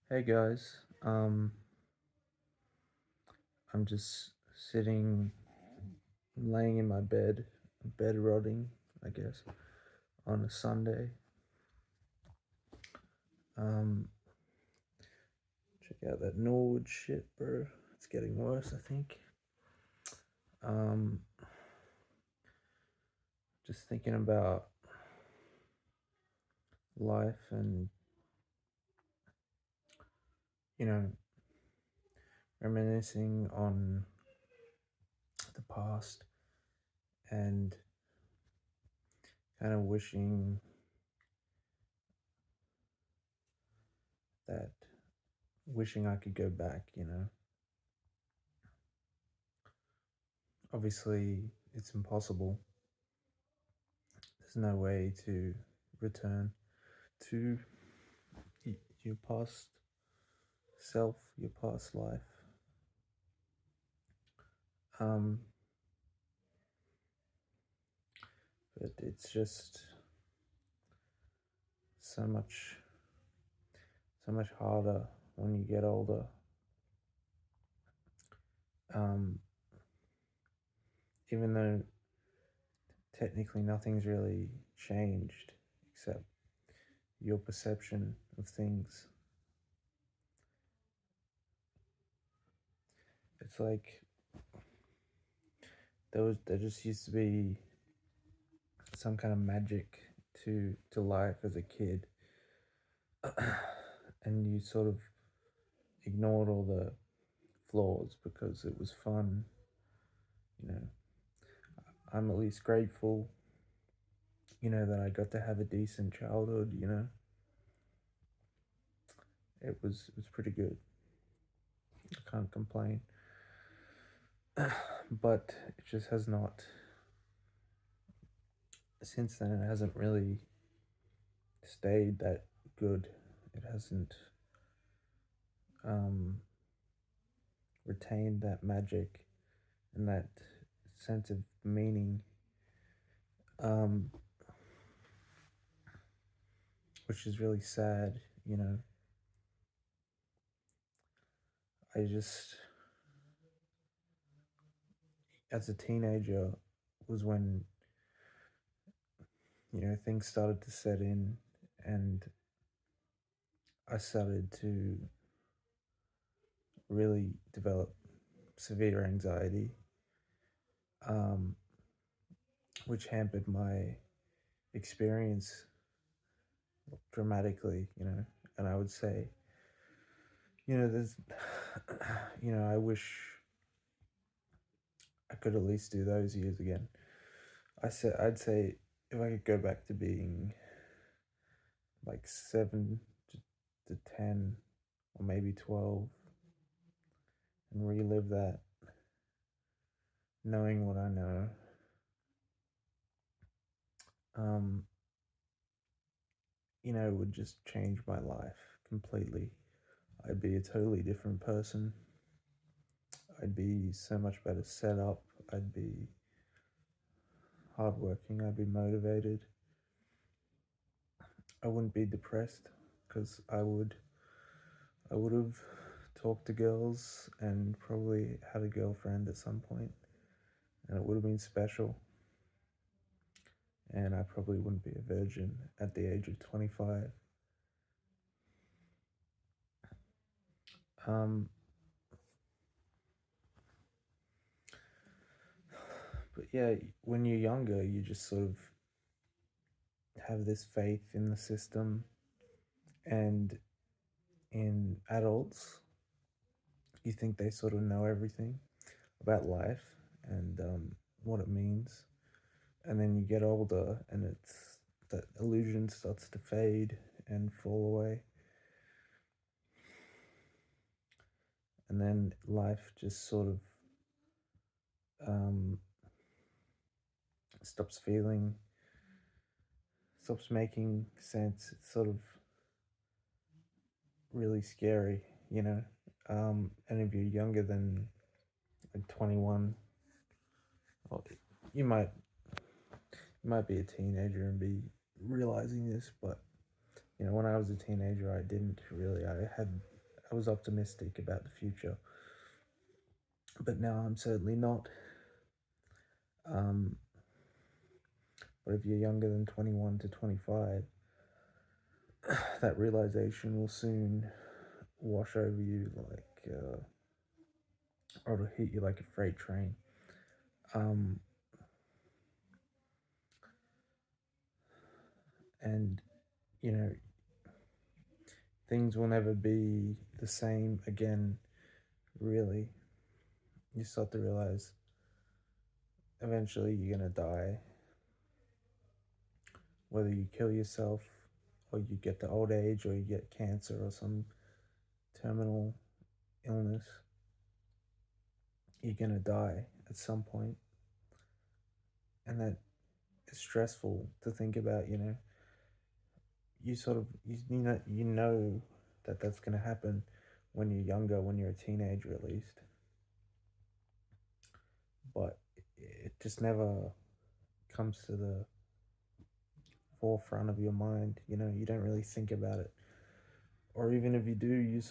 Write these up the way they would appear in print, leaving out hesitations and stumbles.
Hey guys, I'm just sitting, laying in my bed rotting, I guess, on a Sunday. Um, Check out that Norwood shit, bro. It's getting worse, I think. Um, just thinking about life and, you know, reminiscing on the past and kind of that, wishing I could go back. Obviously, it's impossible. There's no way to return to your past self, your past life. Um, but it's just so much, so much harder when you get older. Um, Even though technically nothing's really changed except your perception of things. It's like there just used to be some kind of magic to life as a kid, and you sort of ignored all the flaws because it was fun. You know, I'm at least grateful, that I got to have a decent childhood. It was pretty good. I can't complain. But it just has not. Since then, it hasn't really stayed that good. It hasn't um, retained that magic and that sense of meaning, um, which is really sad. I just, as a teenager, was when things started to set in, and I started to really develop severe anxiety, um, which hampered my experience dramatically. And I would say, there's, I wish I could at least do those years again. I'd say if I could go back to being like 7 to 10 or maybe 12 and relive that, knowing what I know, um, it would just change my life completely. I'd be a totally different person. I'd be so much better set up. I'd be hardworking. I'd be motivated. I wouldn't be depressed because I would have talked to girls and probably had a girlfriend at some point, and it would have been special. And I probably wouldn't be a virgin at the age of 25. Um, but yeah, when you're younger, you just sort of have this faith in the system and in adults. You think they sort of know everything about life and what it means. And then you get older, and it's that illusion starts to fade and fall away. And then life just sort of um, stops stops making sense. It's sort of really scary, you know. And if you're younger than like 21, well, you might you might be a teenager and be realizing this, but when I was a teenager, I didn't really. I had I was optimistic about the future, but now I'm certainly not. Um, but if you're younger than 21 to 25, that realization will soon wash over you or it'll hit you like a freight train. Um, and you know, things will never be the same again. Really, you start to realize eventually you're gonna die, whether you kill yourself or you get to old age or you get cancer or some terminal illness. You're gonna die at some point, and that is stressful to think about. You sort of you know that that's gonna happen when you're younger, when you're a teenager at least, but it just never comes to the forefront of your mind. You don't really think about it, or even if you do, you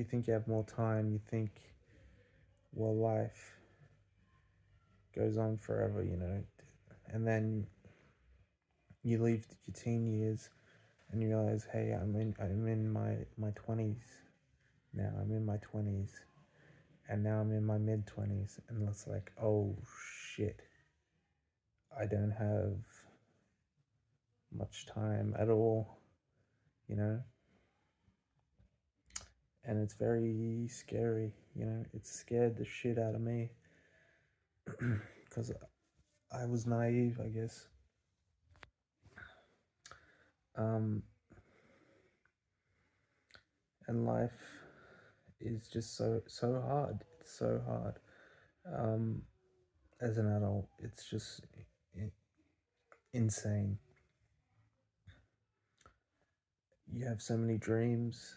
think you have more time. You think, well, life goes on forever, and then you leave your teen years and you realize, hey, I'm in my 20s now. I'm in my 20s, and now I'm in my mid 20s, and it's like, oh shit, I don't have much time at all, you know, and it's very scary. It scared the shit out of me because I was naive, I guess. Um, and life is just so hard. It's so hard. Um, as an adult, it's just insane. You have so many dreams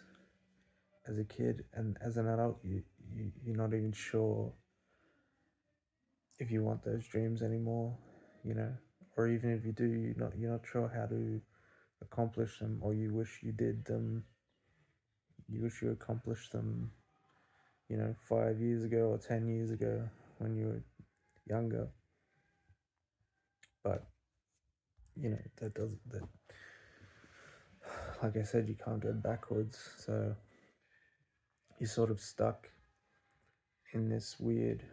as a kid, and as an adult, you're not even sure if you want those dreams anymore, you know, or even if you do, you're not sure how to accomplish them, or you wish you did them. You wish you accomplished them, 5 years ago or 10 years ago when you were younger. But that doesn't that like I said, you can't go backwards, so you're sort of stuck in this weird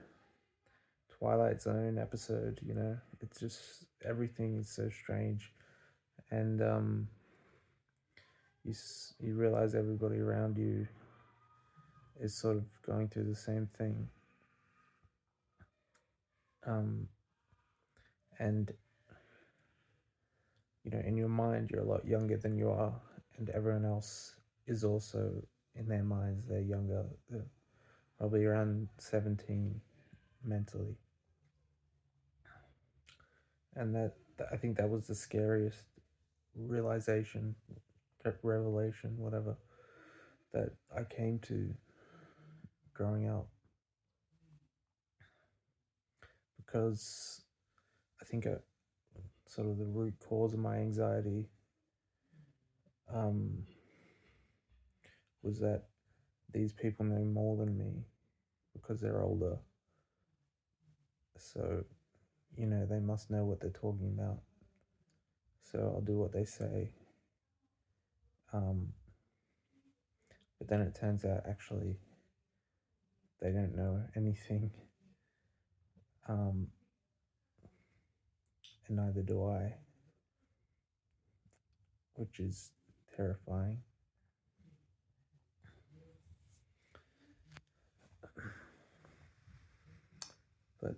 Twilight Zone episode. It's just everything is so strange, and you realize everybody around you is sort of going through the same thing, um, and in your mind you're a lot younger than you are, and everyone else is also, in their minds, they're younger. They're probably around 17 mentally, and I think that was the scariest realization, revelation, whatever, that I came to growing up, because I think sort of the root cause of my anxiety um, was that these people know more than me because they're older. So, they must know what they're talking about. So I'll do what they say. But then it turns out actually they don't know anything. Um, and neither do I, which is terrifying. But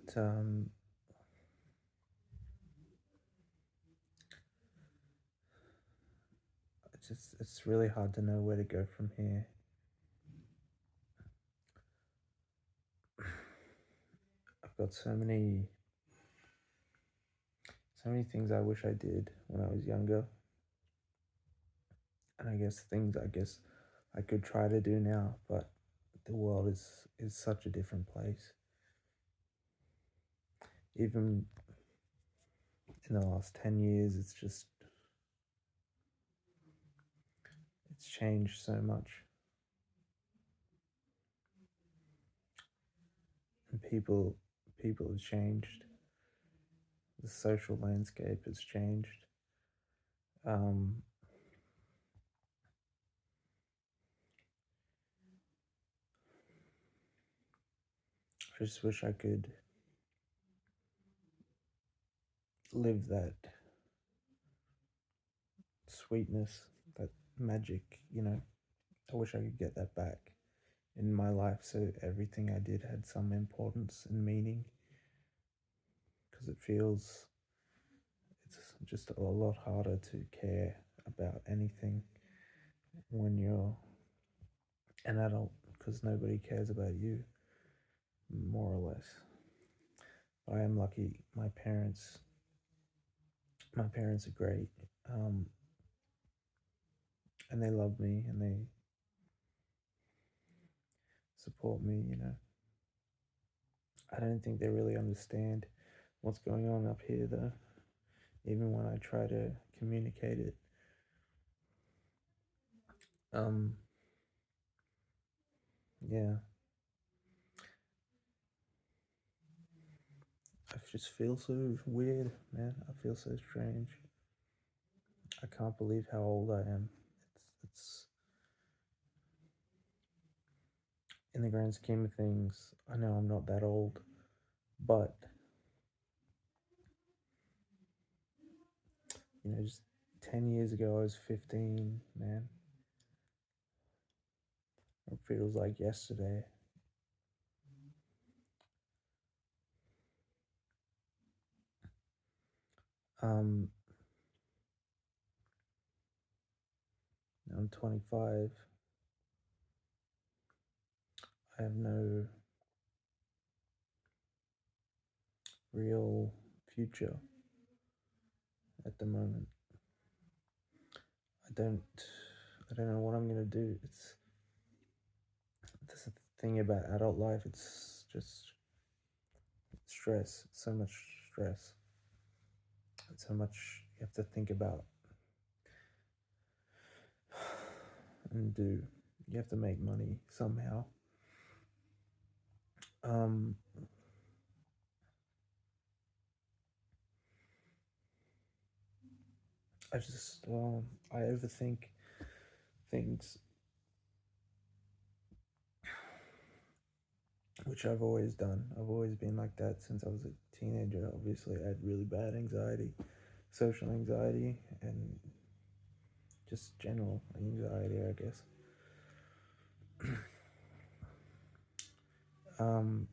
it's really hard to know where to go from here. I've got so many things I wish I did when I was younger, and I guess I could try to do now, but the world is such a different place. Even in the last 10 years, it's it's changed so much, and people have changed. The social landscape has changed. Um, I just wish I could live that sweetness, that magic, I wish I could get that back in my life so everything I did had some importance and meaning, because it feels it's just a lot harder to care about anything when you're an adult, because nobody cares about you, more or less. But I am lucky. My parents are great, um, and they love me and they support me. I don't think they really understand what's going on up here, though. Even when I try to communicate it, um, yeah, I just feel so weird, man. I feel so strange. I can't believe how old I am. It's in the grand scheme of things. I know I'm not that old, but just 10 years ago I was 15, man. It feels like yesterday. Um, I'm 25. I have no real future at the moment. I don't I don't know what I'm gonna do. That's the thing about adult life. It's just stress. So much stress. So much you have to think about and do. You have to make money somehow. Um, I just I overthink things, which I've always done. I've always been like that since I was a teenager. Obviously, I had really bad anxiety, social anxiety, and just general anxiety, I guess. Um,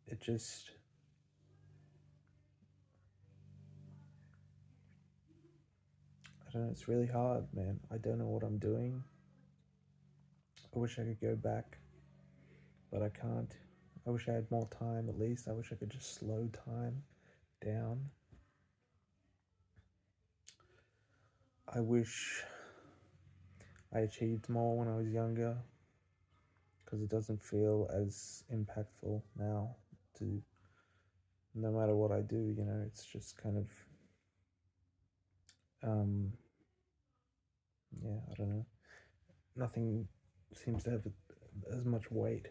it just, I don't know, it's really hard, man. I don't know what I'm doing. I wish I could go back, but I can't. I wish I had more time at least. I wish I could just slow time down. I wish I achieved more when I was younger, because it doesn't feel as impactful now. To No matter what I do, it's just kind of um, yeah, I don't know. Nothing seems to have as much weight.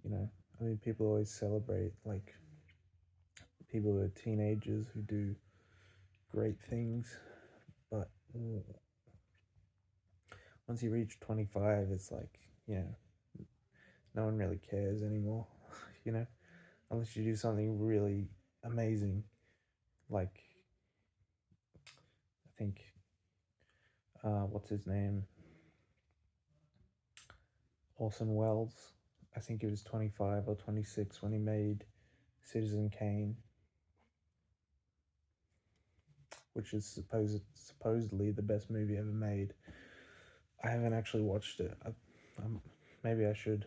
You know, I mean, people always celebrate like people who are teenagers who do great things, but once you reach 25, it's like, no one really cares anymore, you know, unless you do something really amazing, like, I think, what's his name? Orson Welles. I think he was 25 or 26 when he made Citizen Kane, which is supposedly the best movie ever made. I haven't actually watched it. Maybe I should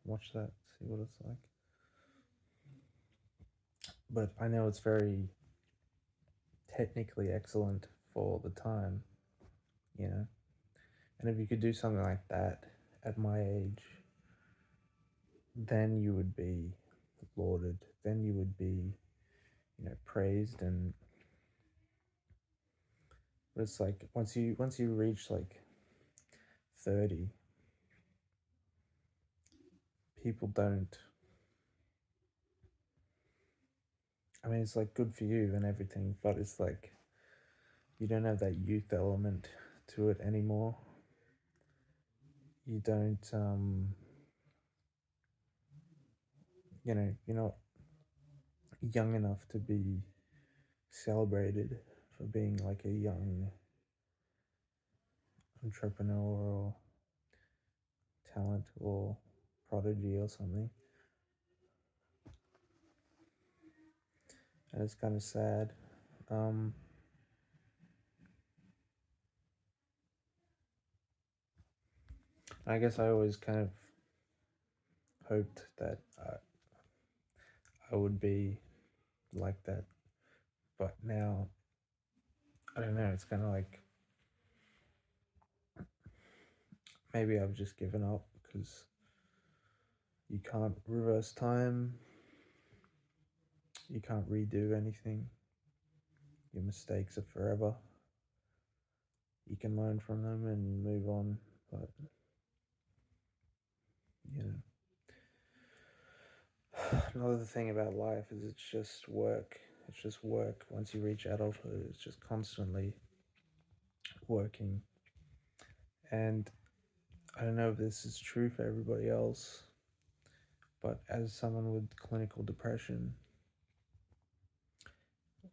watch that, see what it's like. But I know it's very technically excellent for the time, you know. And if you could do something like that at my age, then you would be lauded. Then you would be, praised, and But it's like once you reach like 30, people don't. I mean, it's like good for you and everything, but it's like you don't have that youth element to it anymore. You don't, you're not young enough to be celebrated for being like a young entrepreneur or talent or prodigy or something. And it's kind of sad. Um, I guess I always kind of hoped that I would be like that, but now I don't know. It's kind of like maybe I've just given up because you can't reverse time, you can't redo anything. Your mistakes are forever. You can learn from them and move on, but you know, another thing about life is it's just work. It's just work. Once you reach adulthood, it's just constantly working. And I don't know if this is true for everybody else, but as someone with clinical depression,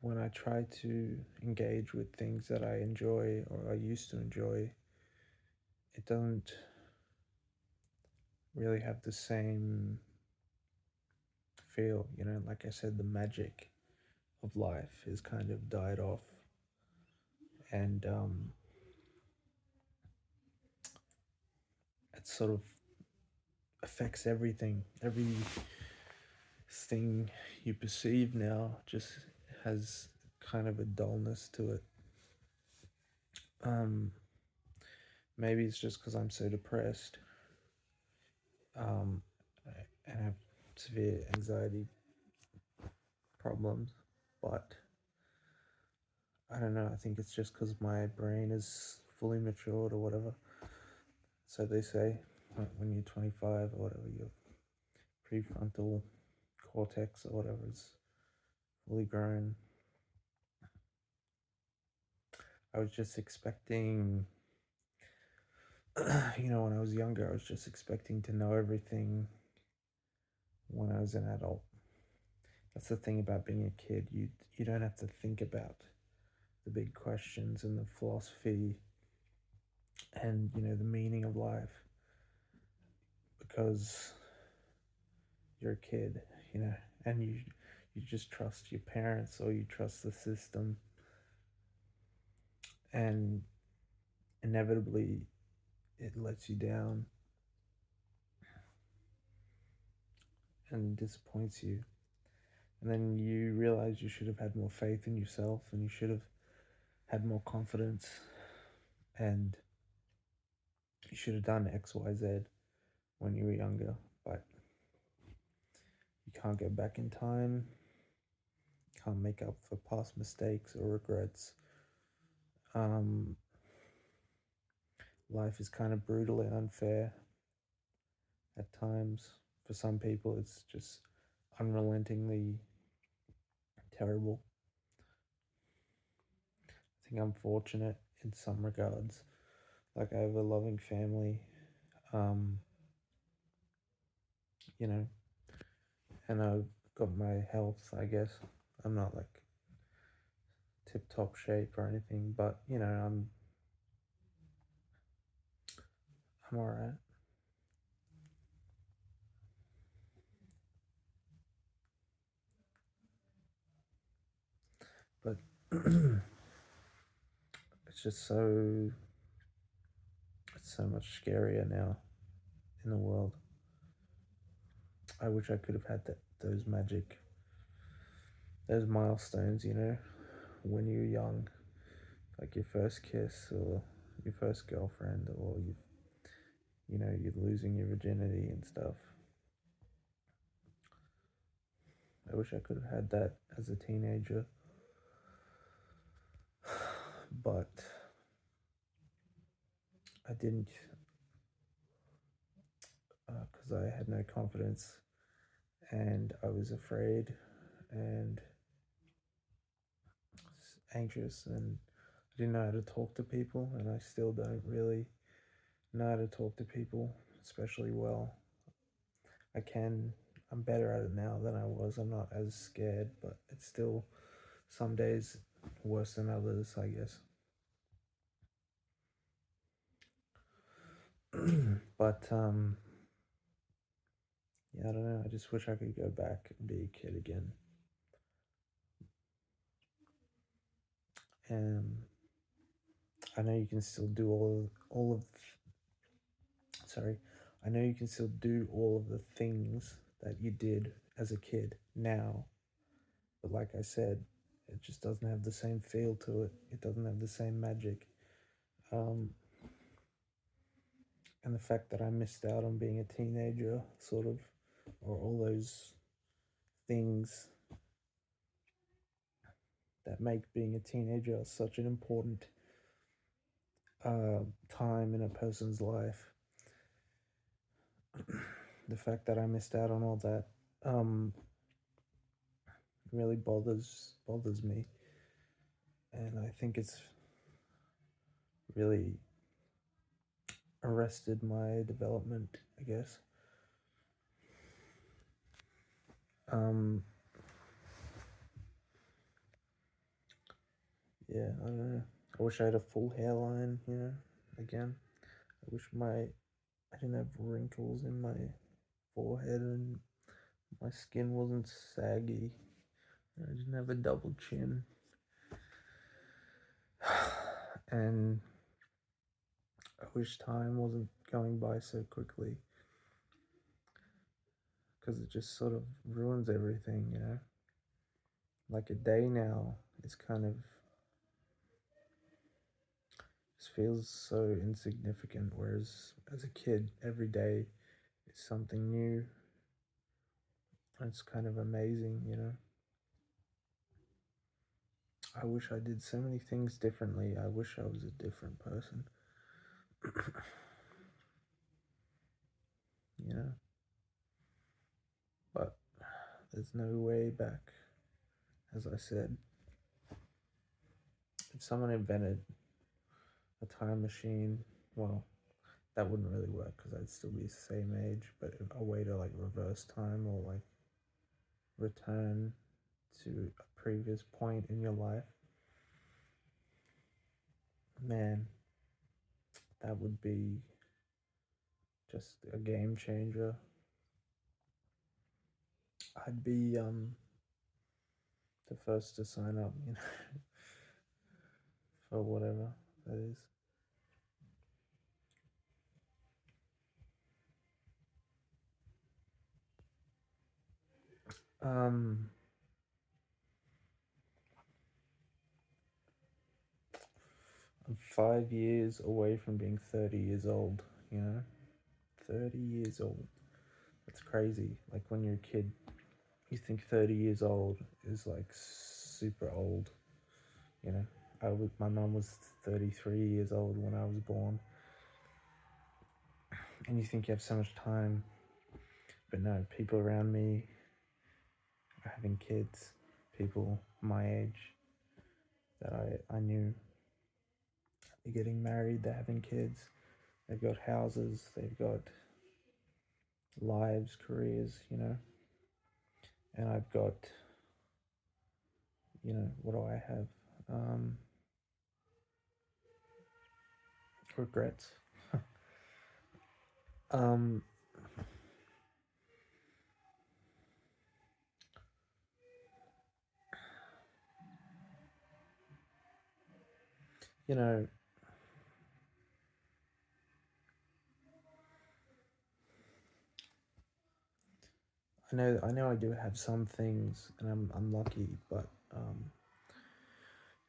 when I try to engage with things that I enjoy or I used to enjoy, it doesn't really have the same feel. Like I said, the magic of life has kind of died off. And it sort of affects everything. Everything you perceive now just has kind of a dullness to it. Um, Maybe it's just because I'm so depressed, um, and have severe anxiety problems, but I don't know. I think it's just because my brain is fully matured or whatever. So they say when you're 25 or whatever, your prefrontal cortex or whatever is fully grown. I was just expecting, when I was younger, I was just expecting to know everything when I was an adult. That's the thing about being a kid. You don't have to think about the big questions and the philosophy and the meaning of life because you're a kid, and you just trust your parents or you trust the system, and inevitably it lets you down and disappoints you. And then you realize you should have had more faith in yourself and you should have had more confidence and you should have done XYZ when you were younger, but you can't go back in time, can't make up for past mistakes or regrets. Um, Life is kind of brutal and unfair at times. For some people, it's just unrelentingly terrible. I think I'm fortunate in some regards. Like, I have a loving family, um, you know, and I've got my health, I guess. I'm not like tip top shape or anything, but I'm alright. But it's just it's so much scarier now in the world. I wish I could have had those milestones, when you're young, like your first kiss or your first girlfriend, or you're losing your virginity and stuff. I wish I could have had that as a teenager, but I didn't, because I had no confidence and I was afraid and anxious, and I didn't know how to talk to people, and I still don't really know how to talk to people especially well. I can, I'm better at it now than I was. I'm not as scared, but it's still some days worse than others, I guess. But yeah, I don't know. I just wish I could go back and be a kid again. And I know you can still do sorry. I know you can still do all of the things that you did as a kid now, but like I said, it just doesn't have the same feel to it. It doesn't have the same magic. Um, and the fact that I missed out on being a teenager, sort of, or all those things that make being a teenager such an important time in a person's life. The fact that I missed out on all that um, really bothers me, and I think it's really arrested my development, I guess. Um, yeah, I don't know. I wish I had a full hairline, again. I wish I didn't have wrinkles in my forehead and my skin wasn't saggy. I didn't have a double chin. And I wish time wasn't going by so quickly, because it just sort of ruins everything. Like a day now is kind of just feels so insignificant, whereas as a kid, every day is something new. It's kind of amazing. I wish I did so many things differently. I wish I was a different person, you know? But there's no way back. As I said, if someone invented a time machine, well, that wouldn't really work because I'd still be the same age, but a way to like reverse time or like return to a previous point in your life, man, that would be just a game changer. I'd be the first to sign up, for whatever that is. 'Cause I'm 5 years away from being 30 years old, you know? 30 years old. That's crazy. Like when you're a kid, you think 30 years old is like super old, you know? My mum was 33 years old when I was born, and you think you have so much time, but no, people around me are having kids, people my age that I knew, they're getting married, they're having kids, they've got houses, they've got lives, careers. And I've got, what do I have? Regrets. um, you know, I know I do have some things, and I'm lucky, but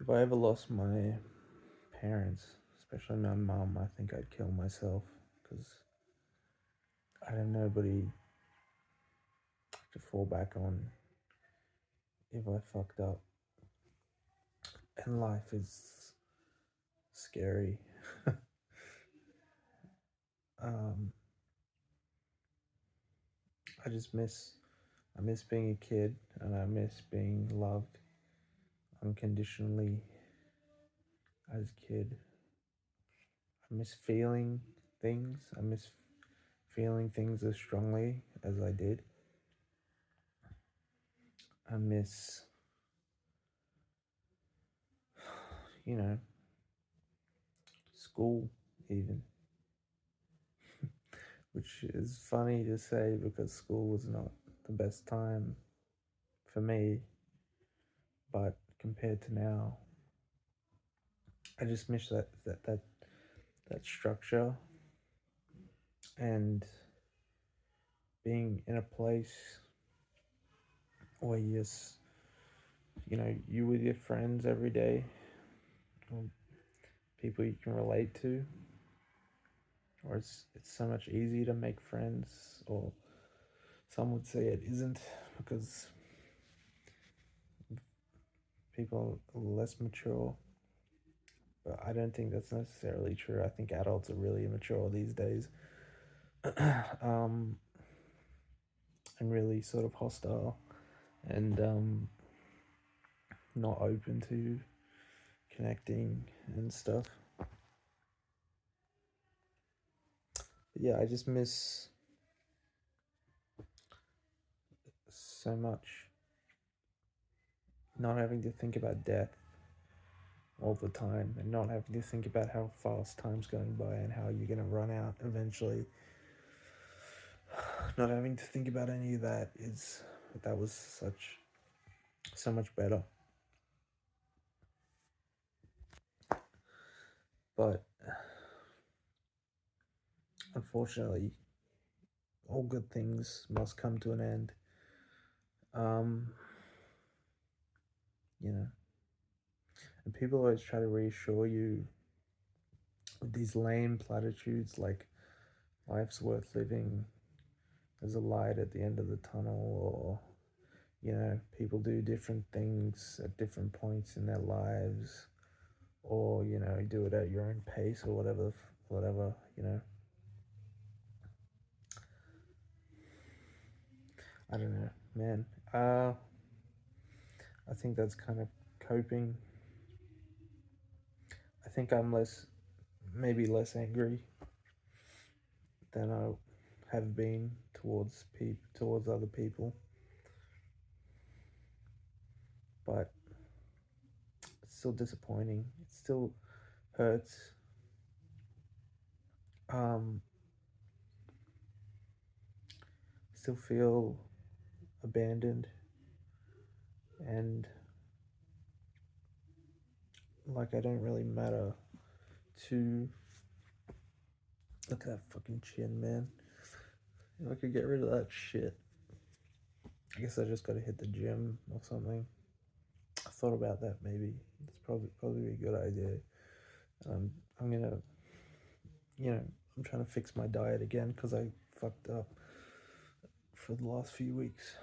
if I ever lost my parents, especially my mom, I think I'd kill myself because I have nobody to fall back on if I fucked up. And life is scary. Um, I just I miss being a kid, and I miss being loved unconditionally as a kid. I miss feeling things. I miss feeling things as strongly as I did. I miss, you know, school even, which is funny to say because school was not the best time for me, but compared to now, I just miss that structure and being in a place where you with your friends every day, or people you can relate to, or it's so much easier to make friends, or some would say it isn't because people are less mature. But I don't think that's necessarily true. I think adults are really immature these days, um, and really sort of hostile and not open to connecting and stuff. But yeah, I just miss so much not having to think about death all the time and not having to think about how fast time's going by and how you're going to run out eventually. Not having to think about any of that was so much better. But unfortunately, all good things must come to an end. Um, you know, and people always try to reassure you with these lame platitudes like life's worth living, there's a light at the end of the tunnel, or people do different things at different points in their lives, or do it at your own pace, or whatever. I don't know, man. I think that's kind of coping. I think I'm maybe less angry than I have been towards other people, but it's still disappointing. It still hurts. Um, Still feel abandoned and like I don't really matter to. Look at that fucking chin, man. If I could get rid of that shit, I guess I just gotta hit the gym or something. I thought about that maybe. It's probably a good idea. I'm gonna, I'm trying to fix my diet again because I fucked up for the last few weeks.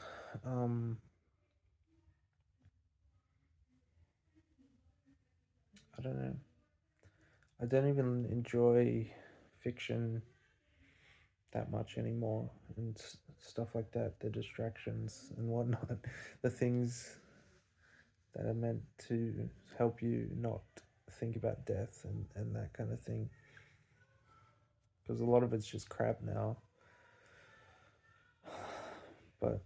I don't know. I don't even enjoy fiction that much anymore and stuff like that. The distractions and whatnot, the things that are meant to help you not think about death and that kind of thing. Because a lot of it's just crap now. But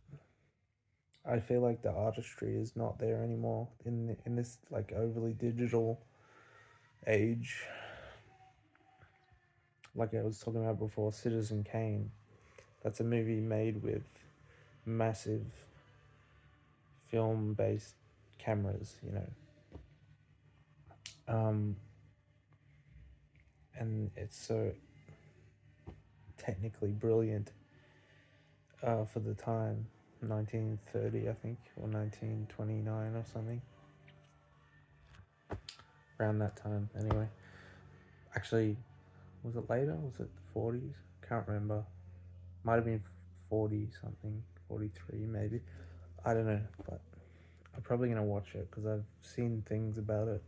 I feel like the artistry is not there anymore in this like overly digital age. Like I was talking about before, Citizen Kane. That's a movie made with massive film-based cameras. Um, and it's so technically brilliant for the time, 1930, I think, or 1929 or something, around that time. Anyway, actually, was it later? Was it the 40s? Can't remember. Might have been 40 something, 43 maybe. I don't know, but I'm probably gonna watch it because I've seen things about it.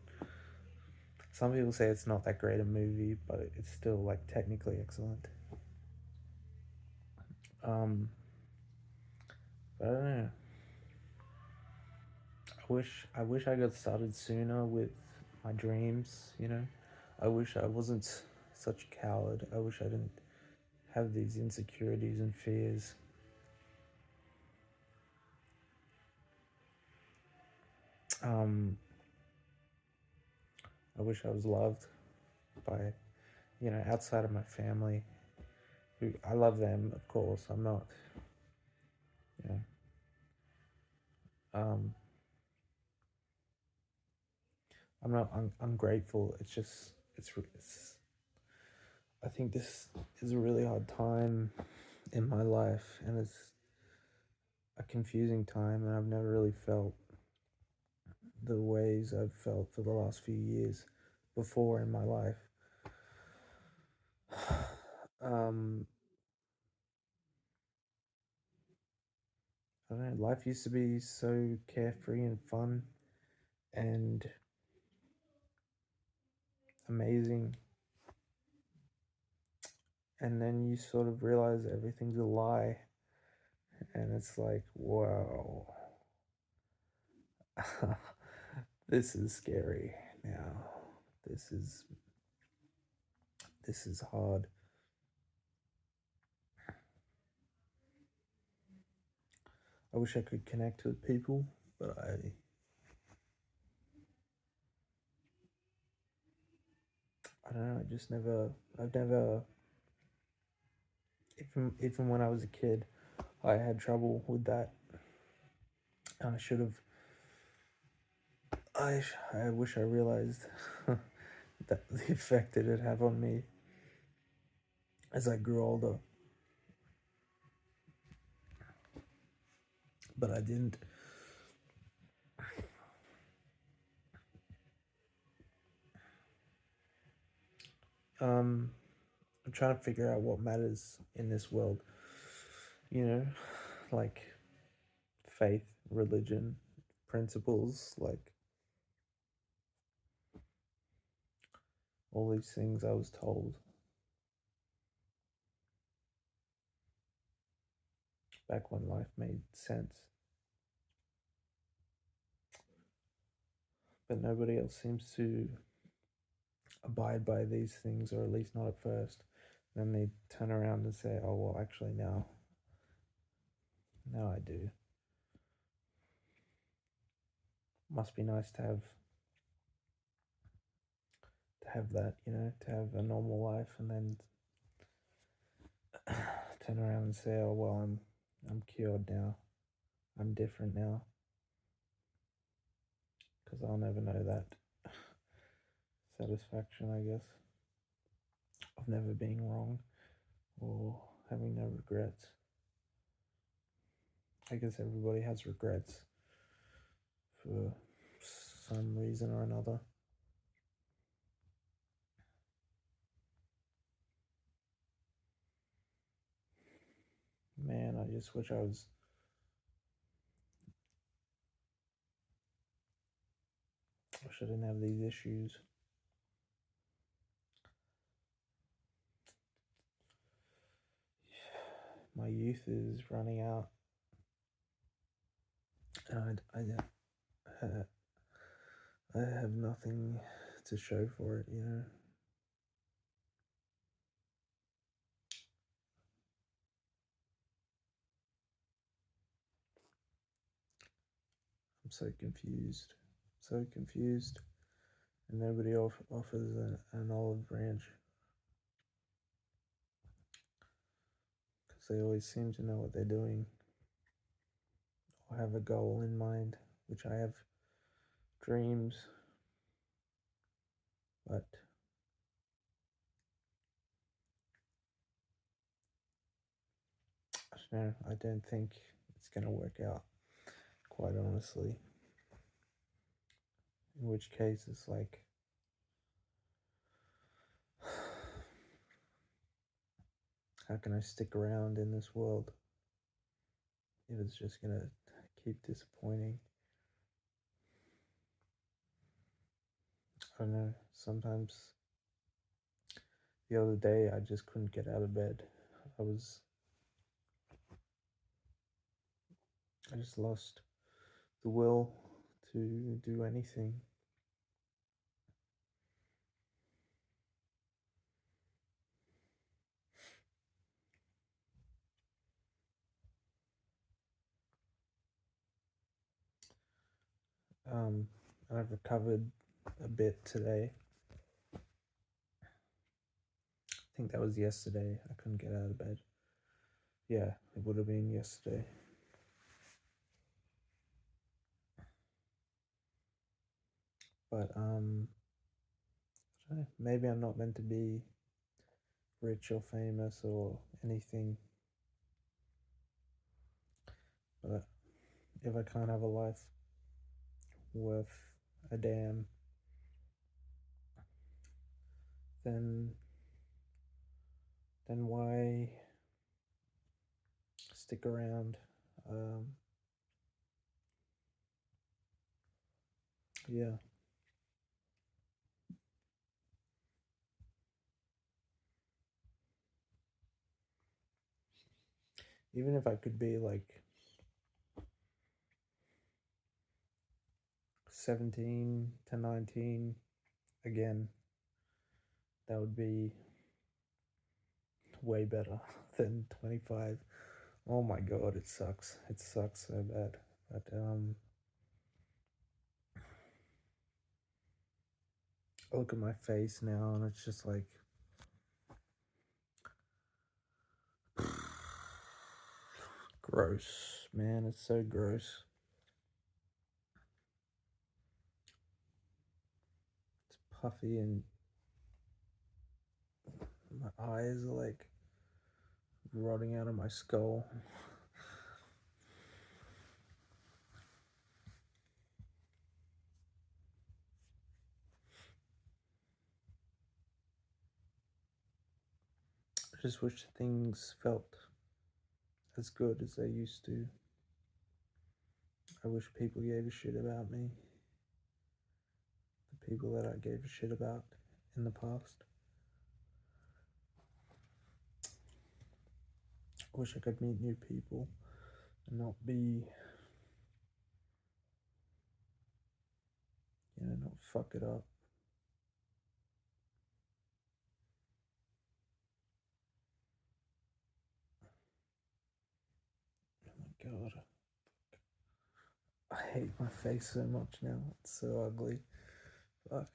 Some people say it's not that great a movie, but it's still like technically excellent. Um, but I don't know. I wish I got started sooner with my dreams. I wish I wasn't such a coward. I wish I didn't have these insecurities and fears. Um, I wish I was loved by, outside of my family. Who I love them, of course. I'm not, you know, um, I'm not ungrateful. It's just, it's. I think this is a really hard time in my life, and it's a confusing time, and I've never really felt the ways I've felt for the last few years before in my life. um, I don't know, life used to be so carefree and fun and amazing, and then you sort of realize everything's a lie, and it's like, wow, this is scary now. This is this is hard. I wish I could connect with people, but I don't know. I just never. I've never. Even when I was a kid, I had trouble with that. And I should have. I wish I realized that the effect it would have on me as I grew older, but I didn't. Um, I'm trying to figure out what matters in this world. You know, like faith, religion, principles, like all these things I was told back when life made sense. But nobody else seems to abide by these things, or at least not at first. Then they turn around and say, "Oh well, actually now I do." Must be nice to have that, to have a normal life, and then turn around and say, "Oh well, I'm cured now. I'm different now," because I'll never know that satisfaction, I guess, of never being wrong or having no regrets. I guess everybody has regrets for some reason or another. Man, I just wish I didn't have these issues. My youth is running out, and I have nothing to show for it. I'm so confused, and nobody offers an olive branch because they always seem to know what they're doing or have a goal in mind, which I have dreams, but I don't know. I don't think it's gonna work out, quite honestly. In which case, it's like, how can I stick around in this world if it's just gonna keep disappointing? I don't know, sometimes the other day I just couldn't get out of bed. I was, I just lost the will to do anything. And I've recovered a bit today. I think that was yesterday. I couldn't get out of bed. Yeah, it would have been yesterday. But I don't know, maybe I'm not meant to be rich or famous or anything. But if I can't have a life worth a damn, then why stick around? Um, yeah. Even if I could be like 17 to 19 again, that would be way better than 25. Oh my god, it sucks. It sucks so bad. But I look at my face now and it's just like gross, man. It's so gross. It's puffy and my eyes are like rotting out of my skull. I just wish things felt as good as they used to. I wish people gave a shit about me. The people that I gave a shit about in the past. I wish I could meet new people and not be, not fuck it up. Oh my god. I hate my face so much now. It's so ugly. Fuck.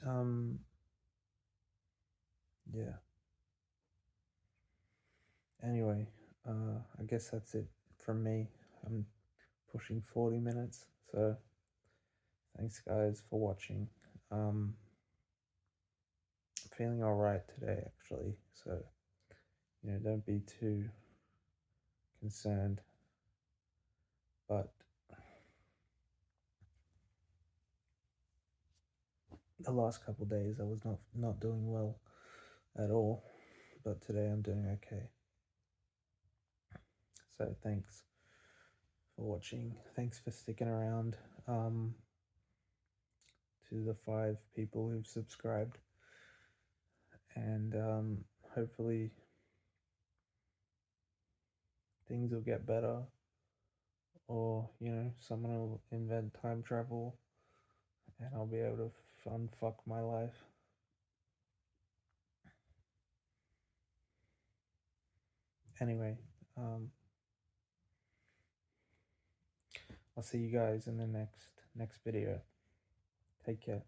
Um, yeah. Anyway, I guess that's it from me. I'm pushing 40 minutes, so thanks guys for watching. I'm feeling alright today actually, so don't be too concerned. But the last couple days I was not doing well at all, but today I'm doing okay. So thanks for watching. Thanks for sticking around. To the 5 people who've subscribed, and hopefully things will get better, or someone will invent time travel and I'll be able to unfuck my life. Anyway, I'll see you guys in the next video. Take care.